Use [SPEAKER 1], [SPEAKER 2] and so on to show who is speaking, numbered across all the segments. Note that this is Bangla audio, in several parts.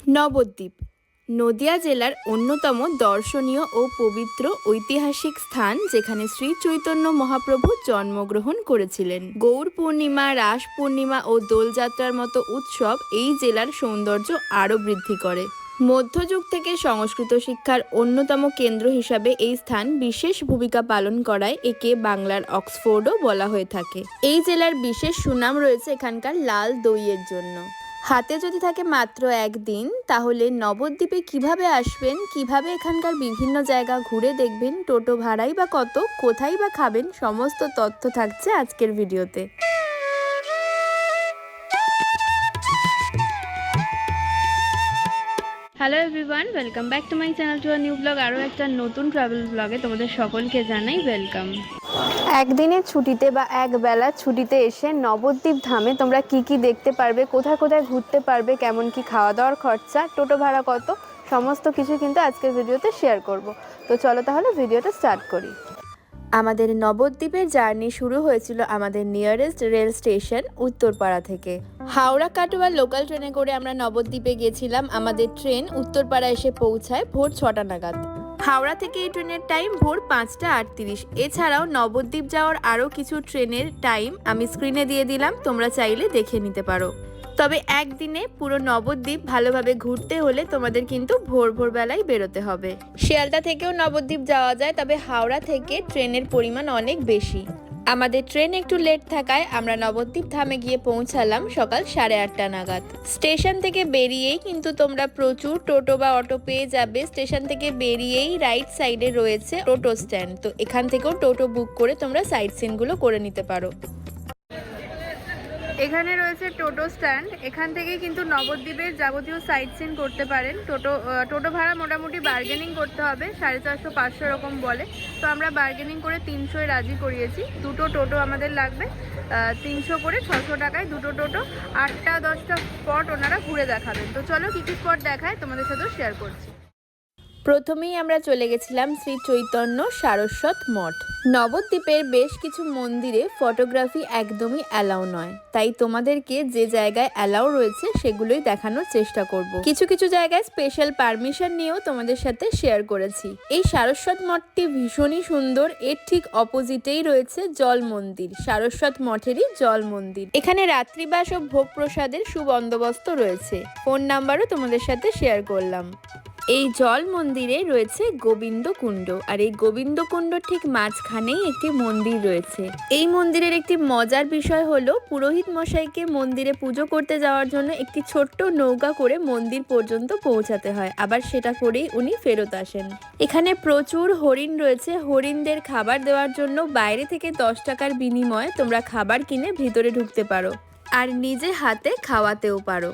[SPEAKER 1] নবদ্বীপ নদিয়া জেলার অন্যতম দর্শনীয় ও পবিত্র ঐতিহাসিক স্থান, যেখানে শ্রী চৈতন্য মহাপ্রভু জন্মগ্রহণ করেছিলেন। গৌর পূর্ণিমা, রাস পূর্ণিমা ও দোলযাত্রার মতো উৎসব এই জেলার সৌন্দর্য আরও বৃদ্ধি করে। মধ্যযুগ থেকে সংস্কৃত শিক্ষার অন্যতম কেন্দ্র হিসাবে এই স্থান বিশেষ ভূমিকা পালন করায় একে বাংলার অক্সফোর্ডও বলা হয়ে থাকে। এই জেলার বিশেষ সুনাম রয়েছে এখানকার লাল দইয়ের জন্য। হাতে যদি থাকে মাত্র একদিন, তাহলে নবদ্বীপে কিভাবে আসবেন, কিভাবে এখানকার বিভিন্ন জায়গা ঘুরে দেখবেন, টোটো ভাড়াই বা কত, কোথায় বা খাবেন, সমস্ত তথ্য থাকছে আজকের ভিডিওতে। Hello everyone, welcome back to my channel to a new blog. আরও একটা নতুন ট্রাভেল ব্লগে তোমাদের সকলকে জানাই ওয়েলকাম। একদিনের ছুটিতে বা এক বেলার ছুটিতে এসে নবদ্বীপ ধামে তোমরা কি কি দেখতে পারবে, কোথায় কোথায় ঘুরতে পারবে, কেমন কি খাওয়া দাওয়ার খরচা, টোটো ভাড়া কত, সমস্ত কিছু কিন্তু আজকের ভিডিওতে শেয়ার করব। তো চলো তাহলে ভিডিওটা স্টার্ট করি। আমাদের নবদ্বীপের জার্নি শুরু হয়েছিল আমাদের নিয়ারেস্ট রেল স্টেশন উত্তরপাড়া থেকে। হাওড়া কাটোয়া লোকাল ট্রেনে করে আমরা নবদ্বীপে গেছিলাম। আমাদের ট্রেন উত্তরপাড়া এসে পৌঁছায় ভোর 6টা নাগাদ। হাওড়া থেকে এই ট্রেনের টাইম ভোর 5টা 38। এছাড়াও নবদ্বীপ যাওয়ার আরও কিছু ট্রেনের টাইম আমি স্ক্রিনে দিয়ে দিলাম, তোমরা চাইলে দেখে নিতে পারো। তবে একদিনে পুরো নবদ্বীপ ভালোভাবে ঘুরতে হলে তোমাদের কিন্তু ভোরবেলায় বেরোতে হবে। শিয়ালদা থেকেও নবদ্বীপ যাওয়া যায়, তবে হাওড়া থেকে ট্রেনের পরিমাণ অনেক বেশি। আমাদের ট্রেন একটু লেট থাকায় আমরা নবদ্বীপ ধামে গিয়ে পৌঁছালাম সকাল 8:30 নাগাদ। স্টেশন থেকে বেরিয়েই কিন্তু তোমরা প্রচুর টোটো বা অটো পেয়ে যাবে। স্টেশন থেকে বেরিয়েই রাইট সাইডে রয়েছে টোটো স্ট্যান্ড, তো এখান থেকেও টোটো বুক করে তোমরা সাইট সিনগুলো করে নিতে পারো। এখানে রয়েছে টোটো স্ট্যান্ড, এখান থেকে কিন্তু নবদ্বীপের যাবতীয় সাইট সিন করতে পারেন। টোটো ভাড়া মোটামুটি বার্গেনিং করতে হবে, 450-500 এরকম বলে। তো আমরা বার্গেনিং করে 300-এ রাজি করিয়েছি। দুটো টোটো আমাদের লাগবে, 300 করে 600 টাকায় দুটো টোটো। 8টা-10টা স্পট ওনারা ঘুরে দেখাবেন। তো চলো কি কি স্পট দেখায় তোমাদের সাথেও শেয়ার করছি। প্রথমেই আমরা চলে গেছিলাম শ্রী চৈতন্য সারস্বত মঠ। নবদ্বীপের বেশ কিছু মন্দিরে ফটোগ্রাফি একদমই অ্যালাউ নয়, তাই তোমাদেরকে যে জায়গায় অ্যালাউ রয়েছে সেগুলোই দেখানোর চেষ্টা করব। কিছু কিছু জায়গায় স্পেশাল পারমিশন নিয়েও তোমাদের সাথে শেয়ার করেছি। এই সারস্বত মঠটি ভীষণই সুন্দর। এর ঠিক অপোজিটেই রয়েছে জল মন্দির, সারস্বত মঠেরই জল মন্দির। এখানে রাত্রিবাস ও ভোগ প্রসাদের সুবন্দোবস্ত রয়েছে। ফোন নাম্বারও তোমাদের সাথে শেয়ার করলাম। এই জল মন্দিরে রয়েছে গোবিন্দ কুণ্ড, আর এই গোবিন্দ কুণ্ড ঠিক মাঝখানেই একটি মন্দির রয়েছে। এই মন্দিরের একটি মজার বিষয় হলো, পুরোহিত মশাইকে মন্দিরে পুজো করতে যাওয়ার জন্য একটি ছোট্ট নৌকা করে মন্দির পর্যন্ত পৌঁছাতে হয়, আবার সেটা করেই উনি ফেরত আসেন। এখানে প্রচুর হরিণ রয়েছে। হরিণদের খাবার দেওয়ার জন্য বাইরে থেকে 10 টাকার বিনিময়ে তোমরা খাবার কিনে ভিতরে ঢুকতে পারো, আর নিজে হাতে খাওয়াতেও পারো।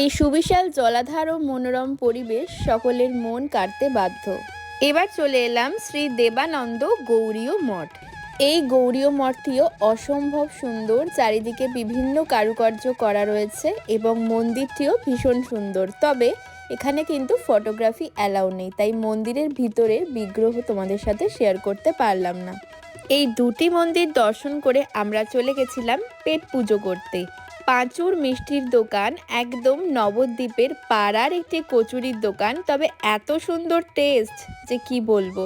[SPEAKER 1] এই সুবিশাল জলাধার ও মনোরম পরিবেশ সকলের মন কাড়তে বাধ্য। এবার চলে এলাম শ্রী দেবানন্দ গৌড়ীয় মঠ। এই গৌড়ীয় মঠটিও অসম্ভব সুন্দর, চারিদিকে বিভিন্ন কারুকার্য করা রয়েছে এবং মন্দিরটিও ভীষণ সুন্দর। তবে এখানে কিন্তু ফটোগ্রাফি অ্যালাউ নেই, তাই মন্দিরের ভিতরের বিগ্রহ তোমাদের সাথে শেয়ার করতে পারলাম না। এই দুটি মন্দির দর্শন করে আমরা চলে গেছিলাম পেট পুজো করতে। পাঁচুর মিষ্টির দোকান, একদম নবদ্বীপের পাড়ার একটি কচুরির দোকান, তবে এত সুন্দর টেস্ট যে কি বলবো।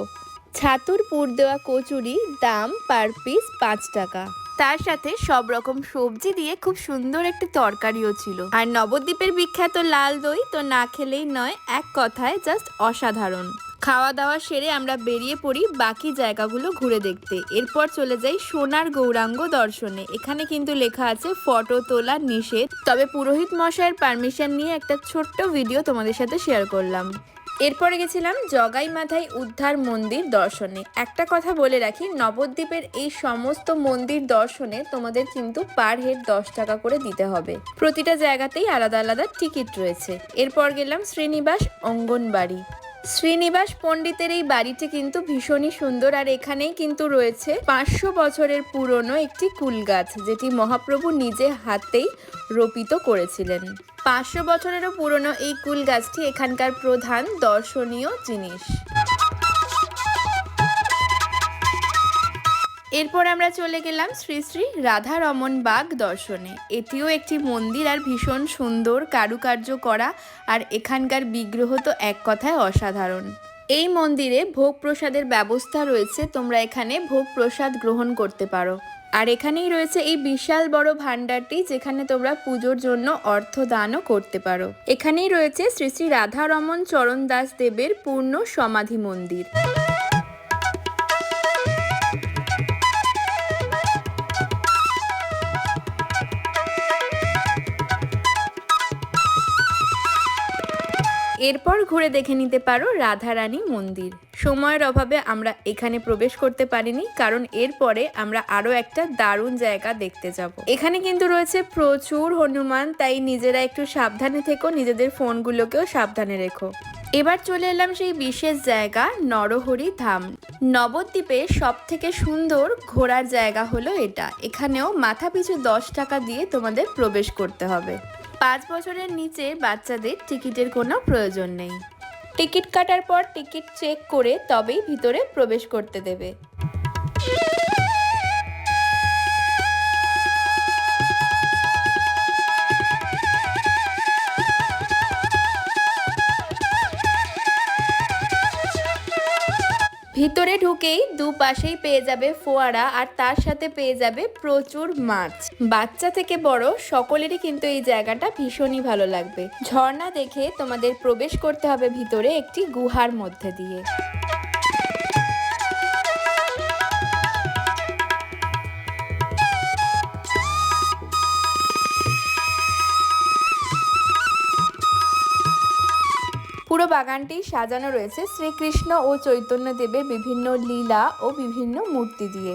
[SPEAKER 1] ছাতুর পুর দেওয়া কচুরি, দাম পার পিস 5 টাকা। তার সাথে সব রকম সবজি দিয়ে খুব সুন্দর একটি তরকারিও ছিল। আর নবদ্বীপের বিখ্যাত লাল দই তো না খেলেই নয়, এক কথায় জাস্ট অসাধারণ। খাওয়া দাওয়া সেরে আমরা বেরিয়ে পড়ি বাকি জায়গাগুলো ঘুরে দেখতে। এরপর চলে যাই সোনার গৌরাঙ্গ দর্শনে। এখানে কিন্তু লেখা আছে ফটো তোলা নিষেধ, তবে পুরোহিত মশাইয়ের পারমিশন নিয়ে একটা ছোট্ট ভিডিও তোমাদের সাথে শেয়ার করলাম। এরপরে গেছিলাম জগাই মাথায় উদ্ধার মন্দির দর্শনে। একটা কথা বলে রাখি, নবদ্বীপের এই সমস্ত মন্দির দর্শনে তোমাদের কিন্তু পার হেড 10 টাকা করে দিতে হবে। প্রতিটা জায়গাতেই আলাদা আলাদা টিকিট রয়েছে। এরপর গেলাম শ্রীনিবাস অঙ্গনবাড়ি। শ্রীনিবাস পণ্ডিতের এই বাড়িটি কিন্তু ভীষণই সুন্দর, আর এখানেই কিন্তু রয়েছে 500 বছরের পুরনো একটি কুল গাছ, যেটি মহাপ্রভু নিজে হাতেই রোপিত করেছিলেন। 500 বছরেরও পুরনো এই কুল গাছটি এখানকার প্রধান দর্শনীয় জিনিস। এরপর আমরা চলে গেলাম শ্রী শ্রী রাধারমণ বাগ দর্শনে। এটিও একটি মন্দির আর ভীষণ সুন্দর কারুকার্য করা, আর এখানকার বিগ্রহ তো এক কথায় অসাধারণ। এই মন্দিরে ভোগ প্রসাদের ব্যবস্থা রয়েছে, তোমরা এখানে ভোগ প্রসাদ গ্রহণ করতে পারো। আর এখানেই রয়েছে এই বিশাল বড় ভান্ডারটি, যেখানে তোমরা পুজোর জন্য অর্থ দানও করতে পারো। এখানেই রয়েছে শ্রী শ্রী রাধারমণ চরণ দাস দেবের পূর্ণ সমাধি মন্দির। এরপর ঘুরে দেখে নিতে পারো রাধারানী মন্দির। সময়ের অভাবে আমরা এখানে প্রবেশ করতে পারিনি, কারণ এরপরে আমরা আরো একটা দারুণ জায়গা দেখতে যাব। এখানে কিন্তু রয়েছে প্রচুর হনুমান, তাই নিজেরা একটু সাবধানে থেকো, নিজেদের ফোনগুলোকেও সাবধানে রেখো। এবার চলে এলাম সেই বিশেষ জায়গা নরহরি ধাম। নবদ্বীপে সব থেকে সুন্দর ঘোরার জায়গা হলো এটা। এখানেও মাথা পিছু 10 টাকা দিয়ে তোমাদের প্রবেশ করতে হবে। 5 বছরের নিচে বাচ্চাদের টিকিটের কোনো প্রয়োজন নেই। টিকিট কাটার পর টিকিট চেক করে তবেই ভিতরে প্রবেশ করতে দেবে। ভিতরে ঢুকেই দুপাশেই পেয়ে যাবে ফোয়ারা, আর তার সাথে পেয়ে যাবে প্রচুর মাছ। বাচ্চা থেকে বড় সকলেরই কিন্তু এই জায়গাটা ভীষণই ভালো লাগবে। ঝর্ণা দেখে তোমাদের প্রবেশ করতে হবে ভিতরে একটি গুহার মধ্যে দিয়ে। পুরো বাগানটি সাজানো রয়েছে শ্রীকৃষ্ণ ও চৈতন্য দেবের বিভিন্ন লীলা ও বিভিন্ন মূর্তি দিয়ে।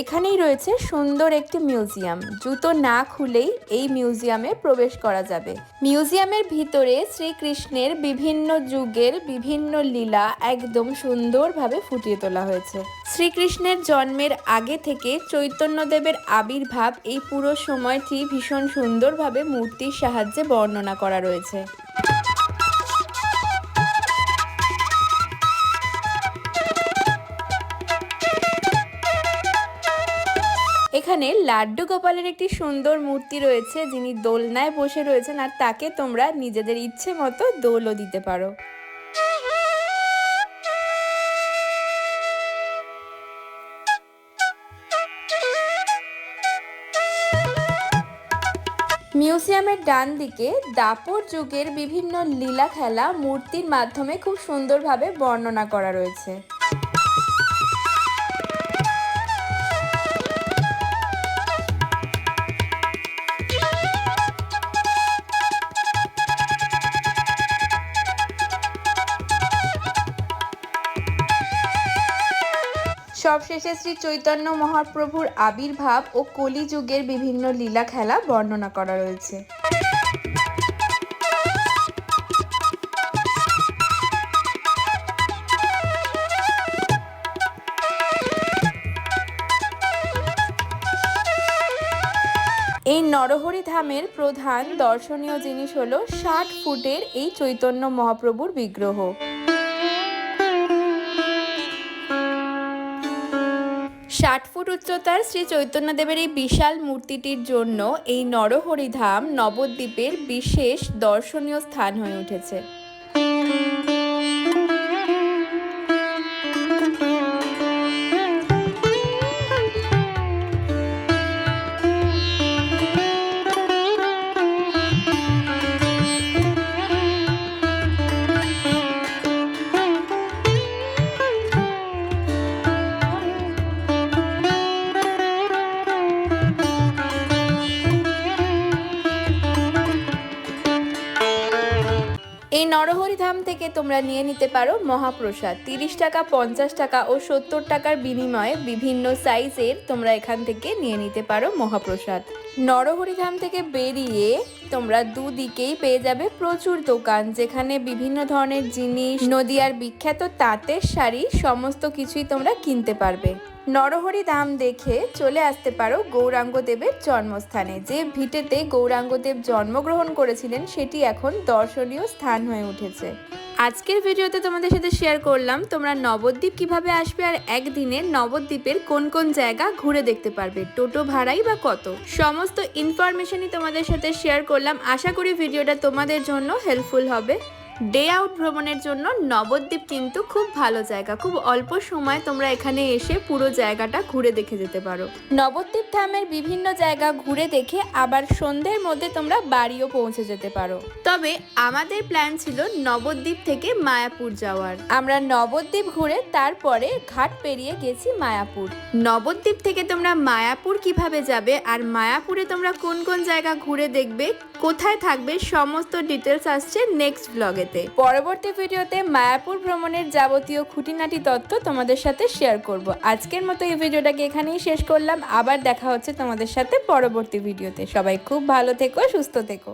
[SPEAKER 1] এখানেই রয়েছে সুন্দর একটি মিউজিয়াম। জুতো না খুলেই এই মিউজিয়ামে প্রবেশ করা যাবে। মিউজিয়ামের ভিতরে শ্রীকৃষ্ণের বিভিন্ন যুগের বিভিন্ন লীলা একদম সুন্দরভাবে ফুটিয়ে তোলা হয়েছে। শ্রীকৃষ্ণের জন্মের আগে থেকে চৈতন্যদেবের আবির্ভাব, এই পুরো সময়টি ভীষণ সুন্দরভাবে মূর্তির সাহায্যে বর্ণনা করা রয়েছে। এখানে লাড্ডু গোপালের একটি সুন্দর মূর্তি রয়েছে, যিনি দোলনায় বসে রয়েছেন, আর তাকে তোমরা নিজেদের ইচ্ছে মতো দোলও দিতে পারো। মিউজিয়ামের ডান দিকে দাপর যুগের বিভিন্ন লীলা খেলা মূর্তির মাধ্যমে খুব সুন্দরভাবে বর্ণনা করা রয়েছে। সবশেষে শ্রী চৈতন্য মহাপ্রভুর আবির্ভাব ও কলিযুগের বিভিন্ন লীলা খেলা বর্ণনা করা রয়েছে। এই নরহরি ধামের প্রধান দর্শনীয় জিনিস হলো 60 ফুটের এই চৈতন্য মহাপ্রভুর বিগ্রহ। 60 ফুট উচ্চতার শ্রী চৈতন্যদেবের এই বিশাল মূর্তিটির জন্য এই নরহরি ধাম নবদ্বীপের বিশেষ দর্শনীয় স্থান হয়ে উঠেছে। এই নরহরি ধাম থেকে তোমরা নিয়ে নিতে পারো মহাপ্রসাদ। 30 টাকা, 50 টাকা ও 70 টাকার বিনিময়ে বিভিন্ন সাইজের তোমরা এখান থেকে নিয়ে নিতে পারো মহাপ্রসাদ। নরহরি ধাম থেকে বেরিয়ে তোমরা দুদিকেই পেয়ে যাবে প্রচুর দোকান, যেখানে বিভিন্ন ধরনের জিনিস, নদিয়ার বিখ্যাত তাঁতের শাড়ি, সমস্ত কিছুই তোমরা কিনতে পারবে। নরহরি ধাম দেখে চলে আসতে পারো গৌরাঙ্গদেবের জন্মস্থানে। যে ভিটেতে গৌরাঙ্গদেব জন্মগ্রহণ করেছিলেন সেটি এখন দর্শনীয় স্থান হয়ে উঠেছে। আজকের ভিডিওতে তোমাদের সাথে শেয়ার করলাম তোমরা নবদ্বীপ কিভাবে আসবে আর একদিনে নবদ্বীপের কোন কোন জায়গা ঘুরে দেখতে পারবে, টোটো ভাড়াই বা কত, সমস্ত ইনফরমেশনই তোমাদের সাথে শেয়ার করলাম। আশা করি ভিডিওটা তোমাদের জন্য হেল্পফুল হবে। ডে আউট ভ্রমণের জন্য নবদ্বীপ কিন্তু খুব ভালো জায়গা। খুব অল্প সময় তোমরা এখানে এসে পুরো জায়গাটা ঘুরে দেখে যেতে পারো। নবদ্বীপ ধামের বিভিন্ন জায়গা ঘুরে দেখে আবার সন্ধ্যের মধ্যে তোমরা বাড়িও পৌঁছে যেতে পারো। তবে আমাদের প্ল্যান ছিল নবদ্বীপ থেকে মায়াপুর যাওয়ার। আমরা নবদ্বীপ ঘুরে তারপরে ঘাট পেরিয়ে গেছি মায়াপুর। নবদ্বীপ থেকে তোমরা মায়াপুর কিভাবে যাবে আর মায়াপুরে তোমরা কোন কোন জায়গা ঘুরে দেখবে, কোথায় থাকবে, সমস্ত ডিটেলস আসছে নেক্সট ব্লগে। পরবর্তী ভিডিওতে মায়াপুর ভ্রমণের যাবতীয় খুঁটিনাটি তথ্য তোমাদের সাথে শেয়ার করব। আজকের মতো এই ভিডিওটাকে এখানেই শেষ করলাম। আবার দেখা হচ্ছে তোমাদের সাথে পরবর্তী ভিডিওতে। সবাই খুব ভালো থেকো, সুস্থ থেকো।